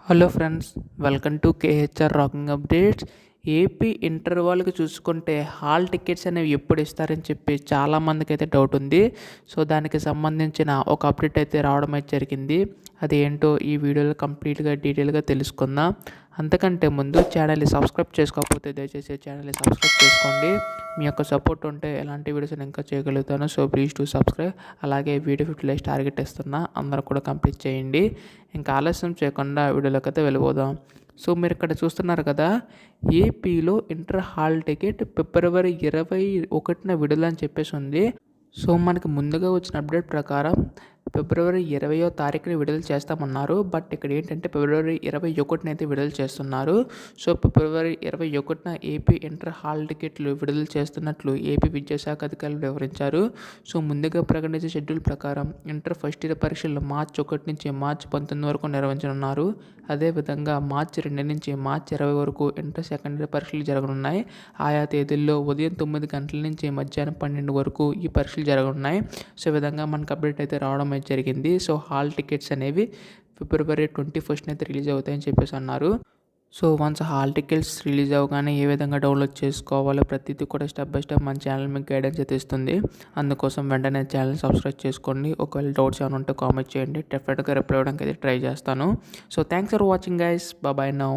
Hello friends, welcome to KHR rocking updates. AP inter వాళ్ళకి చూసుకుంటే hall tickets అనేవి ఎప్పుడు ఇస్తారని చెప్పి చాలామందికి అయితే డౌట్ ఉంది. సో దానికి సంబంధించిన ఒక అప్డేట్ అయితే రావడం అయితే జరిగింది. అది ఏంటో ఈ వీడియోలో కంప్లీట్గా డీటెయిల్గా తెలుసుకుందాం. అంతకంటే ముందు ఛానల్ని సబ్స్క్రైబ్ చేసుకోకపోతే దయచేసి ఛానల్ని సబ్స్క్రైబ్ చేసుకోండి. మీ యొక్క సపోర్ట్ ఉంటే ఎలాంటి వీడియోస్ నేను ఇంకా చేయగలుగుతాను. So please to subscribe. అలాగే వీడియో 50 లైక్స్ టార్గెట్ ఇస్తున్నా, అందరూ కూడా కంప్లీట్ చేయండి. ఇంకా ఆలస్యం చేయకుండా వీడియోలోకి అయితే వెళ్ళిపోదాం. సో మీరు ఇక్కడ చూస్తున్నారు కదా, ఏపీలో ఇంటర్ హాల్ టికెట్ ఫిబ్రవరి 21న విడుదల అని చెప్పేసి ఉంది. సో మనకి ముందుగా వచ్చిన అప్డేట్ ప్రకారం ఫిబ్రవరి 20వ తారీఖున విడుదల చేస్తామన్నారు. బట్ ఇక్కడ ఏంటంటే ఫిబ్రవరి 21న అయితే విడుదల చేస్తున్నారు. So February 21న AP inter hall టికెట్లు విడుదల చేస్తున్నట్లు ఏపీ విద్యాశాఖ అధికారులు వివరించారు. సో ముందుగా ప్రకటించే షెడ్యూల్ ప్రకారం ఇంటర్ ఫస్ట్ ఇయర్ పరీక్షలు మార్చి 1 నుంచి మార్చి 19 వరకు నిర్వహించనున్నారు. అదేవిధంగా మార్చి 2 నుంచి మార్చి 20 వరకు ఇంటర్ సెకండ్ ఇయర్ పరీక్షలు జరగనున్నాయి. ఆయా తేదీల్లో ఉదయం 9 గంటల నుంచి మధ్యాహ్నం 12 వరకు ఈ పరీక్షలు జరగనున్నాయి. సో ఈ విధంగా మనకు అప్డేట్ అయితే రావడం అయితే జరిగింది. సో హాల్ టికెట్స్ అనేవి ఫిబ్రవరి 21న అయితే రిలీజ్ అవుతాయని చెప్పేసి అన్నారు. So once hall tickets release అవ్వగానే ఏ విధంగా డౌన్లోడ్ చేసుకోవాలో ప్రతిదీ కూడా స్టెప్ బై స్టెప్ మన ఛానల్ మీకు గైడెన్స్ అయితే ఇస్తుంది. అందుకోసం వెంటనే ఛానల్ సబ్స్క్రైబ్ చేసుకోండి. ఒకవేళ డౌట్స్ ఏమైనా ఉంటే కామెంట్ చేయండి, డెఫినెట్గా రిప్లై ఇవ్వడానికి అయితే ట్రై చేస్తాను. So thanks for watching guys. Bye now.